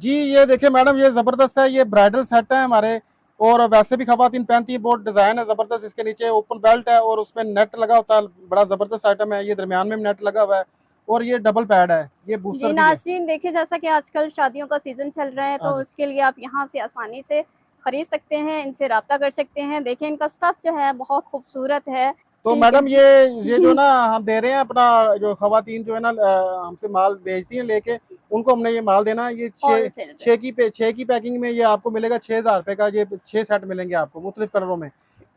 जी ये देखिए मैडम, ये ज़बरदस्त है, ये ब्राइडल सेट है हमारे, और वैसे भी खवातीन पहनती है, बहुत डिज़ाइन है ज़बरदस्त। इसके नीचे ओपन बेल्ट है और उसमें नेट लगा होता है, बड़ा ज़बरदस्त आइटम है ये, दरमियान में भी नेट लगा हुआ है, और ये डबल पैड है, ये जी बूस्टर भी है। नाज़रीन, देखिए जैसा कि आजकल शादियों का सीज़न चल रहा है, हाँ तो जी। उसके लिए आप यहाँ से आसानी से खरीद सकते हैं, इनसे राब्ता कर सकते हैं। देखिए इनका स्टफ़ जो है बहुत खूबसूरत है, तो ठीक है। मैडम ये जो ना हम दे रहे हैं अपना, जो खवातीन जो है ना हमसे माल भेजती हैं लेके, उनको हमने ये माल देना है। ये छः होलसेल पे। छः की पैकिंग में ये आपको मिलेगा 6,000 रुपये का, ये 6 सेट मिलेंगे आपको मुख्तलिफ कलरों में।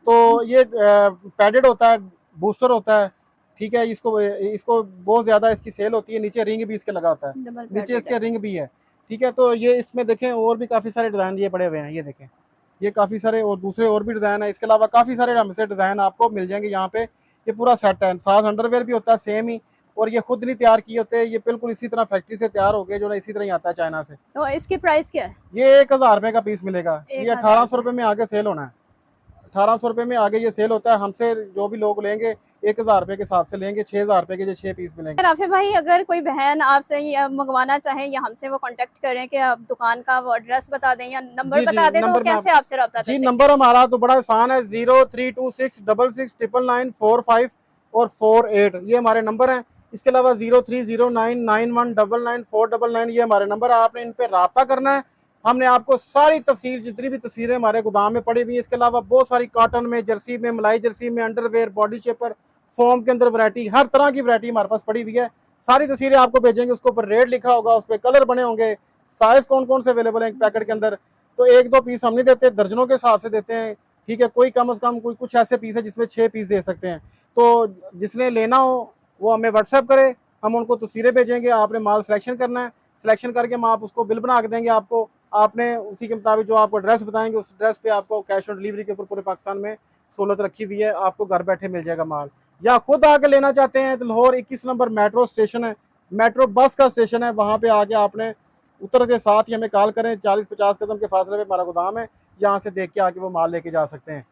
तो ये पैडेड होता है, बूस्टर होता है, ठीक है। इसको इसको बहुत ज़्यादा इसकी सेल होती है, नीचे रिंग भी इसके लगा होता है, डबल नीचे पैडेड इसके है। रिंग भी है, ठीक है। तो ये इसमें देखें और भी काफ़ी सारे डिज़ाइन ये पड़े हुए हैं, ये देखें, ये काफ़ी सारे और दूसरे और भी डिज़ाइन है। इसके अलावा काफ़ी सारे हमसे डिज़ाइन आपको मिल जाएंगे यहाँ पे। ये पूरा सेट है, साथ अंडरवेयर भी होता है सेम ही, और ये खुद नहीं तैयार किए होते, ये बिल्कुल इसी तरह फैक्ट्री से तैयार हो गए, जो ना इसी तरह ही आता है चाइना से। तो इसकी प्राइस क्या है? ये 1,000 रुपये का पीस मिलेगा, ये 1000 1800 का। रुपये में आगे सेल होना है, 1800 रुपये में आगे ये सेल होता है। हमसे जो भी लोग लेंगे 1,000 रुपये के हिसाब से लेंगे, 6,000 रुपये के जो 6 पीस मिलेंगे। राफी भाई, अगर कोई बहन आपसे ये मंगवाना चाहे या हमसे वो कांटेक्ट करें कि आप दुकान का वो एड्रेस बता दें या नंबर जी जी, बता दें, तो वो नंबर में आप, कैसे आपसे रब्ता कर जी सकते नंबर हैं? हमारा तो बड़ा आसान है, 0326669945 और 48, ये हमारे नंबर हैं। इसके अलावा 030991999499, ये हमारे नंबर है, आपने इन पे रब्ता करना है। हमने आपको सारी तफसील, जितनी भी तस्वीरें हमारे गोदाम में पड़ी हुई हैं, इसके अलावा बहुत सारी कॉटन में, जर्सी में, मलाई जर्सी में, अंडरवेयर, बॉडी शेपर, फॉर्म के अंदर वैरायटी, हर तरह की वैरायटी हमारे पास पड़ी हुई है। सारी तस्वीरें आपको भेजेंगे, उसके ऊपर रेट लिखा होगा, उस पर कलर बने होंगे, साइज कौन कौन से अवेलेबल है एक पैकेट के अंदर। तो एक दो पीस हम नहीं देते, दर्जनों के हिसाब से देते हैं, ठीक है। कोई कम से कम कोई कुछ ऐसे पीस है जिसमें 6 पीस दे सकते हैं। तो जिसने लेना हो वो हमें व्हाट्सएप करे, हम उनको तस्वीरें भेजेंगे, आपने माल सिलेक्शन करना है, सिलेक्शन करके हम आप उसको बिल बना के देंगे आपको, आपने उसी के मुताबिक जो आपको एड्रेस बताएंगे उस एड्रेस पे आपको कैश ऑन डिलीवरी के ऊपर पूरे पाकिस्तान में सहूलत रखी हुई है, आपको घर बैठे मिल जाएगा माल। या खुद आके लेना चाहते हैं तो लाहौर 21 नंबर मेट्रो स्टेशन है, मेट्रो बस का स्टेशन है, वहाँ पे आके आपने उतर के साथ ही हमें कॉल करें, 40-50 कदम के फासले पे हमारा गोदाम है, यहाँ से देख के आके वो माल लेके जा सकते हैं।